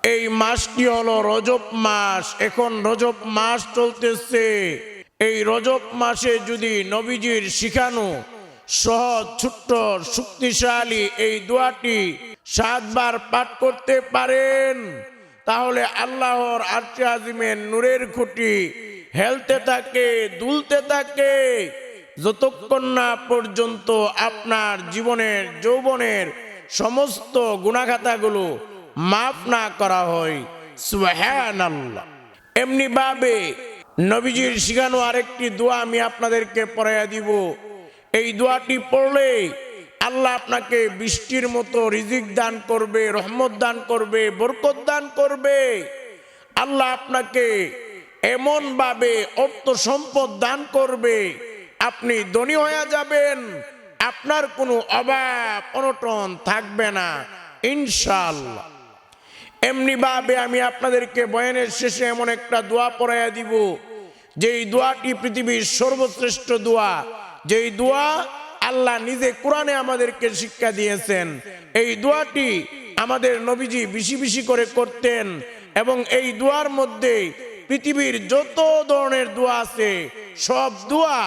এই মাসটি হলো রজব মাস। এখন রজব মাস চলতেছে। এই রজব মাসে যদি নবীজির শিখানো সহজ ছোট্ট শক্তিশালী এই দোয়াটি 7 বার পাঠ করতে পারেন, তাহলে আল্লাহর আরশে আজিমের নূরের খুঁটি হেলতে থাকে, দুলতে থাকে, যতক্ষণ না পর্যন্ত আপনার জীবনের যৌবনের সমস্ত গুনাহখাতাগুলো মাফ না করা হয়। সুবহানাল্লাহ। এমনি ভাবে নবীজির শিখানো আরেকটি দোয়া আমি আপনাদেরকে পড়াইয়া দিব। এই দোয়াটি পড়লে আল্লাহ আপনাকে বৃষ্টির মতো রিজিক দান করবে, রহমত দান করবে, বরকত দান করবে। আল্লাহ আপনাকে এমন ভাবে অর্থ সম্পদ দান করবে, আপনি ধনী হয়ে যাবেন, আপনার কোনো অভাব অনটন থাকবে না ইনশাআল্লাহ। এমনি ভাবে আমি আপনাদেরকে বয়ানের শেষে এমন একটা দোয়া পড়াইয়া দিব, যেই দোয়াটি পৃথিবীর সর্বশ্রেষ্ঠ দোয়া, যেই দোয়া আল্লাহ নিজে কোরআনে আমাদেরকে শিক্ষা দিয়েছেন। এই দোয়াটি আমাদের নবীজি বেশি বেশি করে করতেন, এবং এই দোয়ার মধ্যে পৃথিবীর যত ধরনের দোয়া আছে সব দোয়া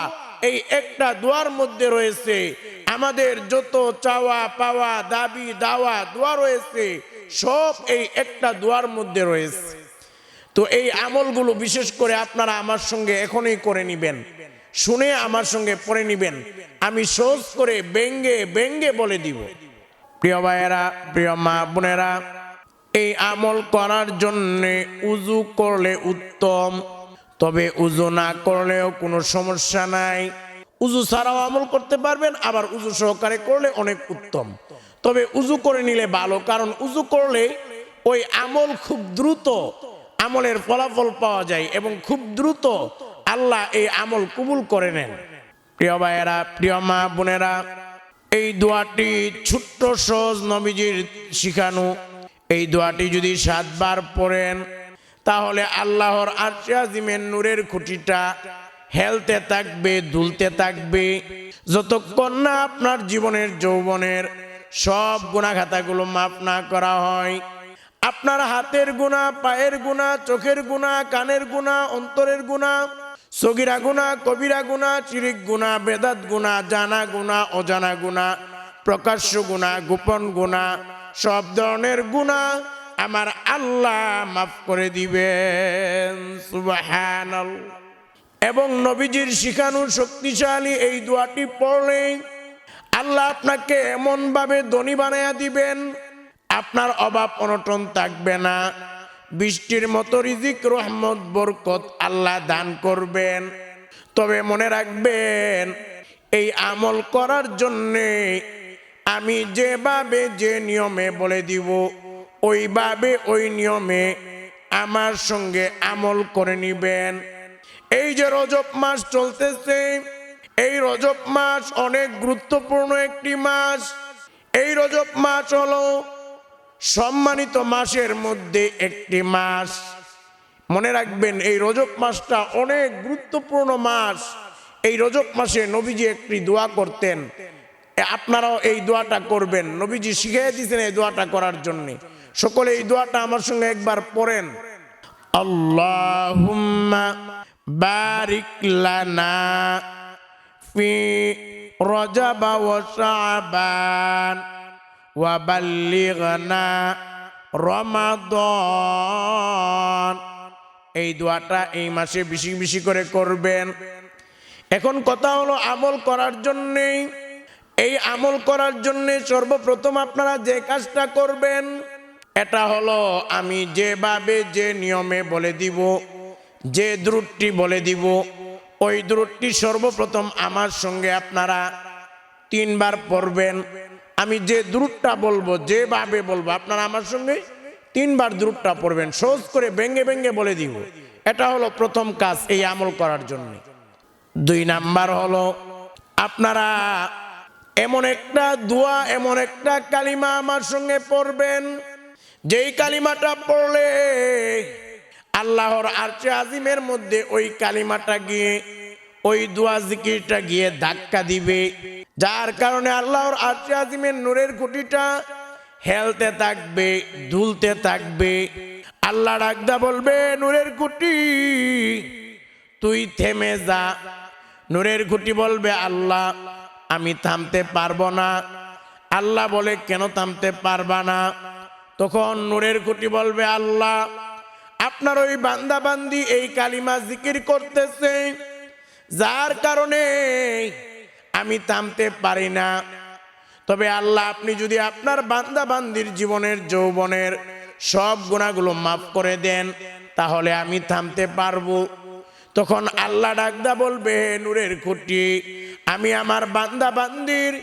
এই একটা দোয়ার মধ্যে রয়েছে। আমাদের যত চাওয়া পাওয়া দাবি দাওয়া দোয়া রয়েছে সব এই একটা দোয়ার মধ্যে রয়েছে। তো এই আমলগুলো বিশেষ করে আপনারা আমার সঙ্গে এখনই করে নিবেন, শুনে আমার সঙ্গে পড়ে নিবেন। আমি সহজ করে ব্যঙ্গে ব্যঙ্গে বলে দিব। প্রিয় ভাইয়েরা, প্রিয় মা বোনেরা, এই আমল করার জন্যে উজু করলে উত্তম, তবে উজু না করলেও কোনো সমস্যা নাই। উজু ছাড়াও আমল করতে পারবেন, আবার উজু সহকারে করলে অনেক উত্তম। তবে উজু করে নিলে ভালো, কারণ উজু করলে ওই আমল খুব দ্রুত আমলের ফলাফল পাওয়া যায় এবং খুব দ্রুত আল্লাহ এই আমল কবুল করে নেন। প্রিয় ভাইয়েরা, প্রিয় মা বোনেরা, এই দোয়াটি ছোট্ট সহজ নবীজির শিখানো। এই দোয়াটি যদি 7 বার পড়েন, তাহলে আল্লাহর আরশে আজিমের নূরের খুঁটিটা হেলতে থাকবে, দুলতে থাকবে, যতক্ষণ না আপনার জীবনের যৌবনের সব গুনাহখাতাগুলো মাফ না করা হয়। আপনার হাতের গুনাহ, পায়ের গুনাহ, চোখের গুনাহ, কানের গুনাহ, অন্তরের গুনাহ, সগীরা গুনাহ, কবিরা গুনাহ, শিরক গুনাহ, বেদাত গুনাহ, জানা গুনাহ, অজানা গুনাহ, প্রকাশ্য গুনাহ, গোপন গুনাহ, সব ধরনের গুনাহ আমার আল্লাহ মাফ করে দিবেন। সুবহানাল্লাহ। এবং নবীজির শিখানো শক্তিশালী এই দোয়াটি পড়লে আল্লাহ আপনাকে এমন ভাবে ধনী বানায়া দিবেন, আপনার অভাব অনটন থাকবে না। বৃষ্টির মতো রিজিক, রহমত, বরকত আল্লাহ দান করবেন। তবে মনে রাখবেন, এই আমল করার জন্যে আমি যেভাবে যে নিয়মে বলে দিব, ওইভাবে ওই নিয়মে আমার সঙ্গে আমল করে নিবেন। এই যে রজব মাস চলতেছে, এই রজব মাস অনেক গুরুত্বপূর্ণ একটি মাস। এই রজব মাস হলো সম্মানিত মাসের মধ্যে একটি মাস। মনে রাখবেন, এই রজব মাসটা অনেক গুরুত্বপূর্ণ মাস। এই রজব মাসে নবীজি একটি দোয়া করতেন, আপনারাও এই দোয়াটা করবেন। নবীজি শিখিয়ে দিয়েছেন এই দোয়াটা করার জন্য। সকলে এই দোয়াটা আমার সঙ্গে একবার পড়েন। আল্লাহুম্মা বারিক লানা ফি রজব ওয়া শাবান ওয়া বাল্লিগনা রমাদান। এই দোয়াটা এই মাসে বেশি বেশি করে করবেন। এখন কথা হলো আমল করার জন্যে, এই আমল করার জন্যে সর্বপ্রথম আপনারা যে কাজটা করবেন, এটা হলো আমি যেভাবে যে নিয়মে বলে দিব, যে দ্রুতটি বলে দিব, ওই দ্রুতটি সর্বপ্রথম আমার সঙ্গে আপনারা 3 বার পড়বেন। আমি যে দ্রুতটা বলবো, যেভাবে বলবো, আপনারা আমার সঙ্গে 3 বার দ্রুতটা পড়বেন। সহজ করে ব্যঙ্গে ব্যঙ্গে বলে দিব। এটা হলো প্রথম কাজ এই আমল করার জন্য। 2 নাম্বার হলো আপনারা এমন একটা দোয়া, এমন একটা কালিমা আমার সঙ্গে পড়বেন, যেই কালিমাটা পড়লে আল্লাহর আরশে আজিমের মধ্যে ওই কালিমাটা গিয়ে, ওই দোয়া জিকিরটা গিয়ে ধাক্কা দিবে, যার কারণে আল্লাহর আরশে আজিমের নূরের খুঁটিটা হেলতে থাকবে, দুলতে থাকবে, আল্লাহ ডাকদা বলবে, নূরের খুঁটি তুই থেমে যা। নূরের খুঁটি বলবে, আল্লাহ আমি থামতে পারবো না। আল্লাহ বলে, কেন থামতে পারবা না? তখন নূরের খুঁটি বলবে, আল্লাহ আপনার ওই বান্দা বান্দি এই কালিমা জিকির করতেছে, যার কারণে আমি থামতে পারি না। তবে আল্লাহ আপনি যদি আপনার বান্দা বান্দির জীবনের যৌবনের সব গুনাহগুলো মাফ করে দেন, তাহলে আমি থামতে পারবো। তখন আল্লাহ ডাকদা বলবে, নূরের খুঁটি আমি আমার বান্দা বান্দির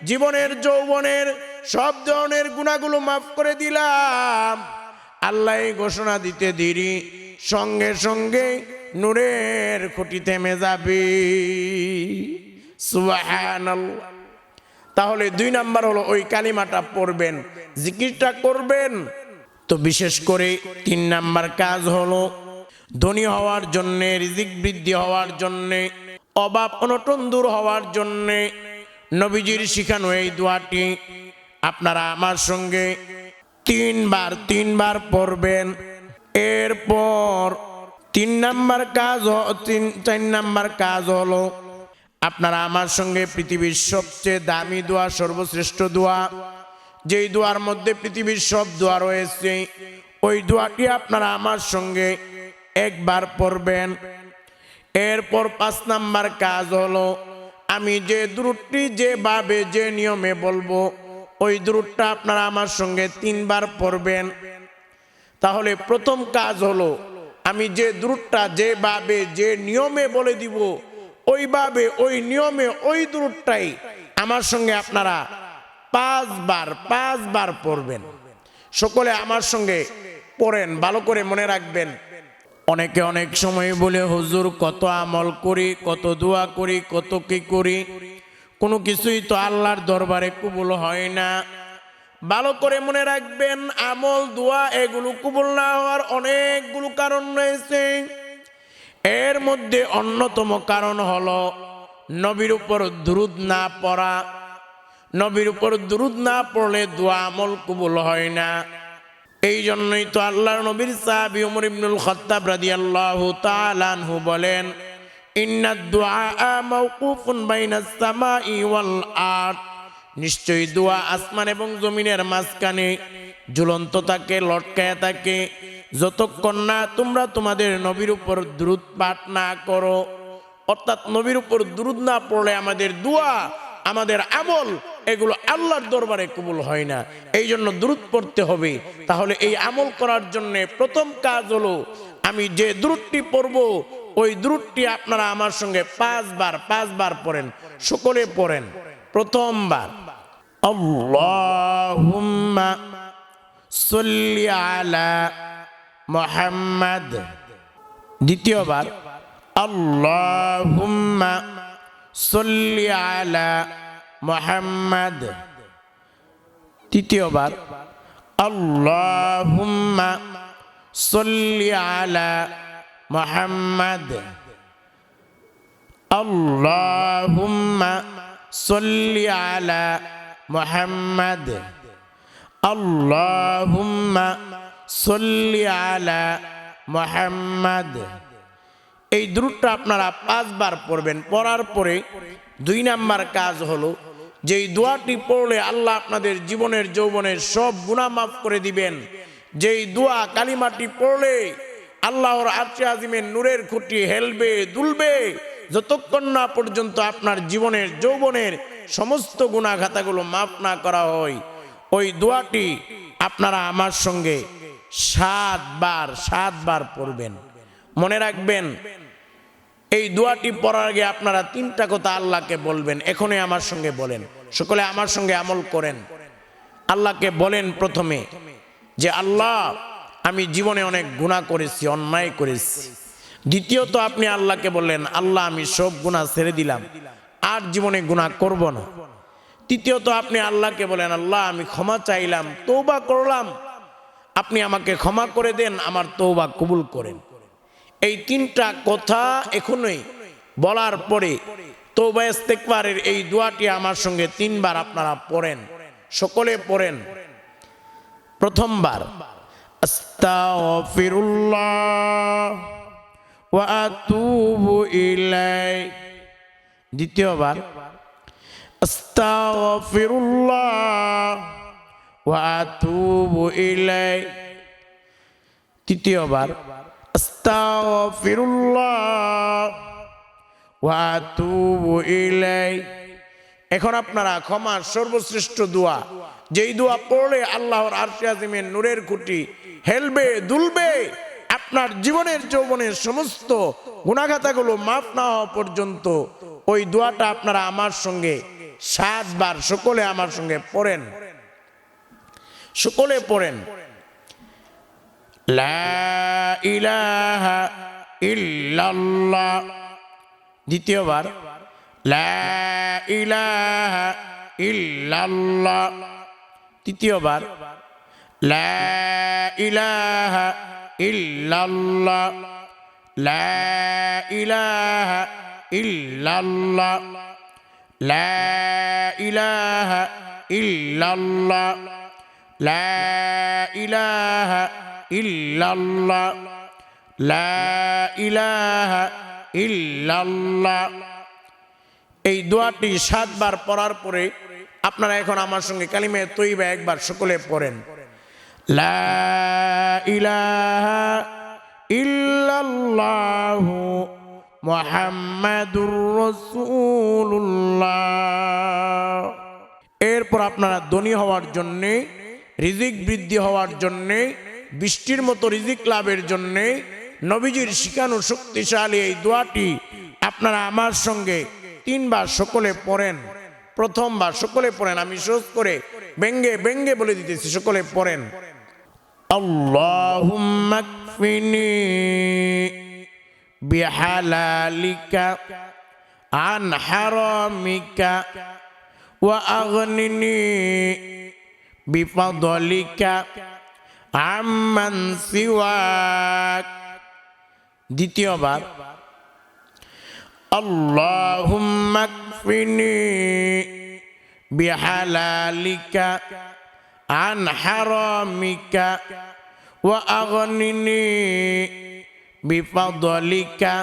জীবনের যৌবনের সব ধরনের গুনাহগুলো মাফ করে দিলাম। আল্লাহ এই ঘোষণা দিতে দেরি, সঙ্গে সঙ্গে নূরের খুঁটি থেমে যাবে। সুবহানাল্লাহ। তাহলে 2 নাম্বার হলো ওই কালিমাটা পড়বেন, জিকিরটা করবেন। তো বিশেষ করে 3 নাম্বার কাজ হলো ধনী হওয়ার জন্যে, রিজিক বৃদ্ধি হওয়ার জন্যে, অভাব অনটন দূর হওয়ার জন্যে নবীজির শিখানো এই দোয়াটি আপনারা আমার সঙ্গে 3 বার পড়বেন। এরপর 4 নাম্বার কাজ হলো আপনারা আমার সঙ্গে পৃথিবীর সবচেয়ে দামি দোয়া, সর্বশ্রেষ্ঠ দোয়া, যেই দোয়ার মধ্যে পৃথিবীর সব দোয়া রয়েছে, ওই দোয়াটি আপনারা আমার সঙ্গে 1 বার পড়বেন। এরপর 5 নাম্বার কাজ হলো আমি যে দুরূদটি যেভাবে যে নিয়মে বলবো, ওই দুরূদটা আপনারা আমার সঙ্গে 3 বার পড়বেন। তাহলে প্রথম কাজ হলো আমি যে দুরূদটা যেভাবে যে নিয়মে বলে দিব, ওইভাবে ওই নিয়মে ওই দুরূদটাই আমার সঙ্গে আপনারা 5 বার পড়বেন। সকলে আমার সঙ্গে পড়েন, ভালো করে মনে রাখবেন। অনেকে অনেক সময় বলে, হুজুর কত আমল করি, কত দোয়া করি, কত কি করি, কোনো কিছুই তো আল্লাহর দরবারে কবুল হয় না। ভালো করে মনে রাখবেন, আমল দোয়া এগুলো কবুল না হওয়ার অনেকগুলো কারণ রয়েছে। এর মধ্যে অন্যতম কারণ হলো নবীর উপর দুরূদ না পড়া। নবীর উপর দুরূদ না পড়লে দোয়া আমল কবুল হয় না। এই জন্যই তো আল্লাহর নবীর সাহাবী ওমর ইবনুল খাত্তাব রাদিয়াল্লাহু তাআলা আনহু বলেন, ইন্নাদ দুআ মাওকুফুন বাইনাস সামাই ওয়াল আরদ, নিশ্চয়ই দোয়া আসমান এবং জমিনের মাঝখানে ঝুলন্ত থাকে, লটকায়া থাকে, যতক্ষণ না তোমরা তোমাদের নবীর উপর দুরূদ পাঠ না করো। অর্থাৎ নবীর উপর দুরূদ না পড়লে আমাদের দোয়া, আমাদের আমল এগুলো আল্লাহর দরবারে কবুল হয় না। এই জন্য দুরূদ পড়তে হবে। তাহলে এই আমল করার জন্য প্রথম কাজ হলো আমি যে দুরূদটি পড়ব, ওই দুরূদটি আপনারা আমার সঙ্গে 5 বার পড়েন। সকলে পড়েন। প্রথমবার আল্লাহুম্মা সাল্লি আলা মুহাম্মাদ। দ্বিতীয়বার আল্লাহুম্মা সাল্লি আলা মুহাম্মাদ। তৃতীয়বার আল্লাহুম্মা সাল্লি আলা মুহাম্মাদ। আল্লাহুম্মা সাল্লি আলা মুহাম্মাদ। আল্লাহুম্মা সাল্লি আলা মুহাম্মাদ। এই দুরূদটা আপনারা 5 বার পড়বেন। পড়ার পরে 2 নাম্বার কাজ হলো, যেই দোয়াটি পড়লে আল্লাহ আপনাদের জীবনের যৌবনের সব গুনাহ মাফ করে দিবেন। যেই দোয়া কালিমাটি পড়লে আল্লাহর আরশে আজিমের নূরের খুঁটি হেলবে, দুলবে, যতক্ষণ না পর্যন্ত আপনার জীবনের যৌবনের সমস্ত গুনাহ খাতাগুলো মাফ না করা হয়। ওই দোয়াটি আপনারা আমার সঙ্গে 7 বার পড়বেন। মনে রাখবেন, এই দোয়াটি পড়ার আগে আপনারা 3টা কথা আল্লাহকে বলবেন। এখনই আমার সঙ্গে বলেন, সকলে আমার সঙ্গে আমল করেন। আল্লাহকে বলেন প্রথমে যে, আল্লাহ আমি জীবনে অনেক গুনাহ করেছি, অন্যায় করেছি। দ্বিতীয়ত আপনি আল্লাহকে বললেন, আল্লাহ আমি সব গুনাহ ছেড়ে দিলাম, আর জীবনে গুনাহ করব না। তৃতীয়ত আপনি আল্লাহকে বলেন, আল্লাহ আমি ক্ষমা চাইলাম, তওবা করলাম, আপনি আমাকে ক্ষমা করে দেন, আমার তওবা কবুল করেন। এই 3টা কথা এখনই বলার পরে তওবা ইস্তেগফারের এই দোয়াটি আমার সঙ্গে 3 বার আপনারা পড়েন। সকলে পড়েন। প্রথমবার আস্তাগফিরুল্লাহ ওয়া আতুবু ইলাই। দ্বিতীয়বার আস্তাগফিরুল্লাহ ওয়া আতুবু ইলাই। তৃতীয়বার আস্তাগফিরুল্লাহ ওয়া আতুবু ইলাই। এখন আপনারা ক্ষমার সর্বশ্রেষ্ঠ দোয়া, যেই দোয়া পড়লে আল্লাহর আরশে আজিমের নূরের খুঁটি হেলবে দুলবে, আপনার জীবনের যৌবনের সমস্ত গুনাহগাতাগুলো মাফ না হওয়া পর্যন্ত ওই দোয়াটা আপনারা আমার সঙ্গে 7 বার সকলে আমার সঙ্গে পড়েন। সকলে পড়েন, লা ইলাহা ইল্লাল্লাহ। দ্বিতীয়বার লা ইলাহা ইল্লাল্লাহ। তৃতীয়বার লা ইলাহা ইল্লাল্লাহ, লা ইলাহা ইল্লাল্লাহ, লা ইলাহা ইল্লাল্লাহ, লা ইলাহা ইল্লাল্লাহ, লা ইলাহা ইল্লাল্লাহ। এই দোয়াটি 7 বার পড়ার পরে আপনারা এখন আমার সঙ্গে কালিমে তৈয়বা একবার সকলে পড়েন, লা ইলাহা ইল্লাল্লাহু মুহাম্মাদুর রাসূলুল্লাহ। এরপর আপনারা ধনী হওয়ার জন্যে, রিজিক বৃদ্ধি হওয়ার জন্যে, বৃষ্টির মতো রিজিক লাভের জন্যে নবীজির শিখানো শক্তিশালী এই দোয়াটি আপনারা আমার সঙ্গে 3 বার সকলে পড়েন। প্রথমবার সকলে পড়েন, আমি সহজ করে ব্যঙ্গে ব্যঙ্গে বলে দিতেছি, সকলে পড়েন, আল্লাহুম্মা কফিনি বিহালালিকা আন হারামিকা ওয়া আগনিনি বিফাদলিকা আম্মান সিওয়াক। দ্বিতীয়বার আল্লাহুম্মা কফিনি বিহালালিকা আন হারামিকা ওয়া আগনিনি বিফাদলিকা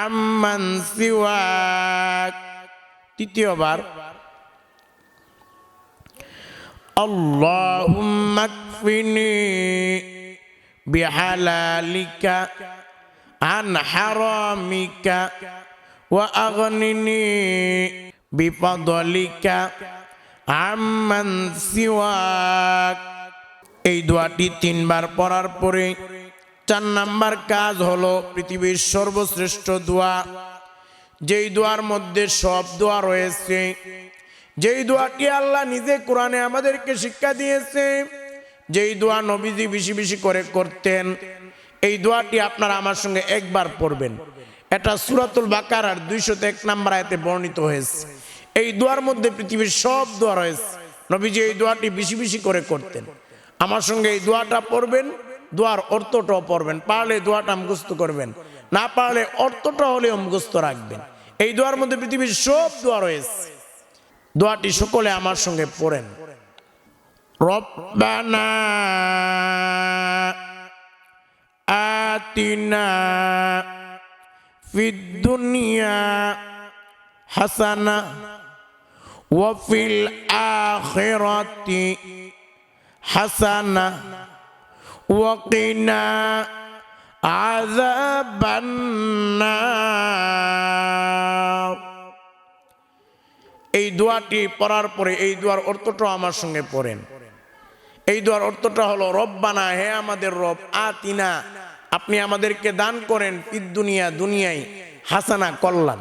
আম্মান সিওয়াক। তৃতীয়বার আল্লাহুম্মা কফিনি বিহালালিকা আন হারামিকা ওয়া আগনিনি বিফাদলিকা আম্মান সিওয়াক। এই দোয়াটি 3 বার পড়ার পরে 4 নাম্বার কাজ হলো পৃথিবীর সর্বশ্রেষ্ঠ দোয়া, যেই দোয়ার মধ্যে সব দোয়া রয়েছে, যেই দোয়াটি আল্লাহ নিজে কোরআনে আমাদেরকে শিক্ষা দিয়েছে, যেই দোয়া নবীজি বেশি বেশি করে করতেন। এই দোয়াটি আপনারা আমার সঙ্গে একবার পড়বেন। এটা সূরাতুল বাকারার 201 নম্বর আয়াতে বর্ণিত হয়েছে। এই দোয়ার মধ্যে পৃথিবীর সব দোয়া রয়েছে, নবীজি এই দোয়াটি বেশি বেশি করে করতেন। আমার সঙ্গে এই দোয়াটা পড়বেন, দোয়ার অর্থটাও পড়বেন, পারলে দোয়াটা মুখস্থ করবেন, না পারলে অর্থটা হলেও মুখস্থ রাখবেন। এই দোয়ার মধ্যে পৃথিবীর সব দোয়া রয়েছে। দোয়াটি সকলে আমার সঙ্গে পড়েন, রব্বানা আতিনা ফিদ দুনিয়া হাসানা ওয়া ফিল আখিরাতি হাসানা ওয়া কিনা আযাবান নার। এই দোয়াটি পড়ার পরে এই দোয়ার অর্থটা আমার সঙ্গে পড়েন। এই দোয়ার অর্থটা হলো, রব্বানা, হে আমাদের রব, আতিনা, আপনি আমাদেরকে দান করেন, ফিদ দুনিয়া, দুনিয়ায়, হাসানা, কল্যাণ,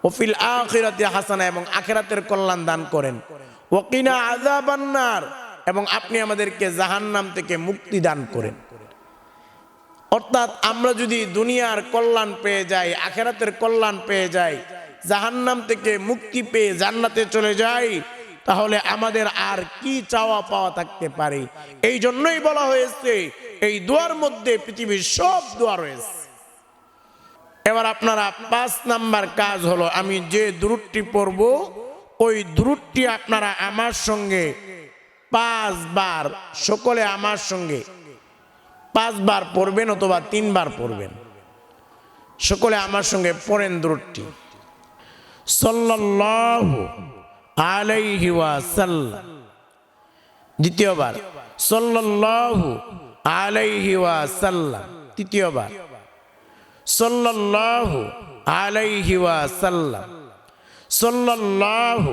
ওফিল আখিরাতি হাসানা, এবং আখিরাতের কল্যাণ দান করেন, ওয়াকিনা আযাবান নার, এবং আপনি আমাদেরকে জাহান্নাম থেকে মুক্তি দান করেন। অর্থাৎ আমরা যদি দুনিয়ার কল্যাণ পেয়ে যাই, আখিরাতের কল্যাণ পেয়ে যাই, জাহান্নাম থেকে মুক্তি পেয়ে জান্নাতে চলে যাই, তাহলে আমাদের আর কি চাওয়া পাওয়া থাকতে পারে? এই জন্যই বলা হয়েছে এই দোয়ার মধ্যে পৃথিবীর সব দোয়া রয়েছে। এবার আপনারা 5 নাম্বার কাজ হলো, আমি যে দুরূদটি পড়ব ওই দুরূদটি আপনারা আমার সঙ্গে 5 বার সকলে আমার সঙ্গে 5 বার পড়বেন অথবা 3 বার পড়বেন। সকলে আমার সঙ্গে পড়েন দ্রুতটি। সাল্লাল্লাহু আলাইহি ওয়াসাল্লাম। দ্বিতীয়বার সাল্লাল্লাহু আলাইহি ওয়াসাল্লাম। তৃতীয়বার সাল্লাল্লাহু আলাইহি ওয়াসাল্লাম। সাল্লাল্লাহু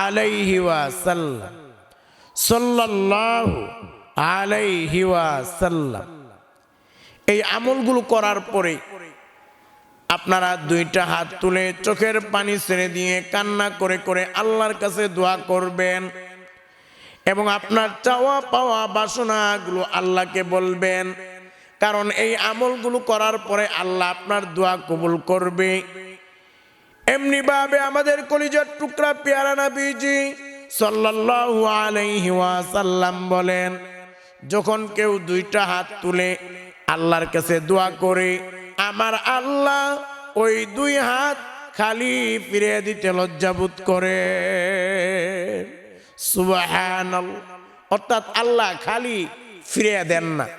আলাইহি ওয়াসাল্লাম। সাল্লাল্লাহু আলাইহি ওয়াসাল্লাম। এই আমলগুলো করার পরে আপনারা 2টা হাত তুলে চোখের পানি ছেড়ে দিয়ে কান্না করে করে আল্লাহর কাছে দোয়া করবেন এবং আপনার চাওয়া পাওয়া বাসনাগুলো আল্লাহকে বলবেন। কারণ এই আমলগুলো করার পরে আল্লাহ আপনার দোয়া কবুল করবে। এমনি ভাবে আমাদের কলিজার টুকরা পেয়ারা নবীজি সাল্লাল্লাহু আলাইহি ওয়াসাল্লাম বলেন, যখন কেউ 2টা হাত তুলে আল্লাহর কাছে দোয়া করে, আমার আল্লাহ ওই 2 হাত খালি ফিরিয়ে দিতে লজ্জাবোধ করে। সুবহানাল্লাহ। অর্থাৎ আল্লাহ খালি ফিরিয়ে দেন না।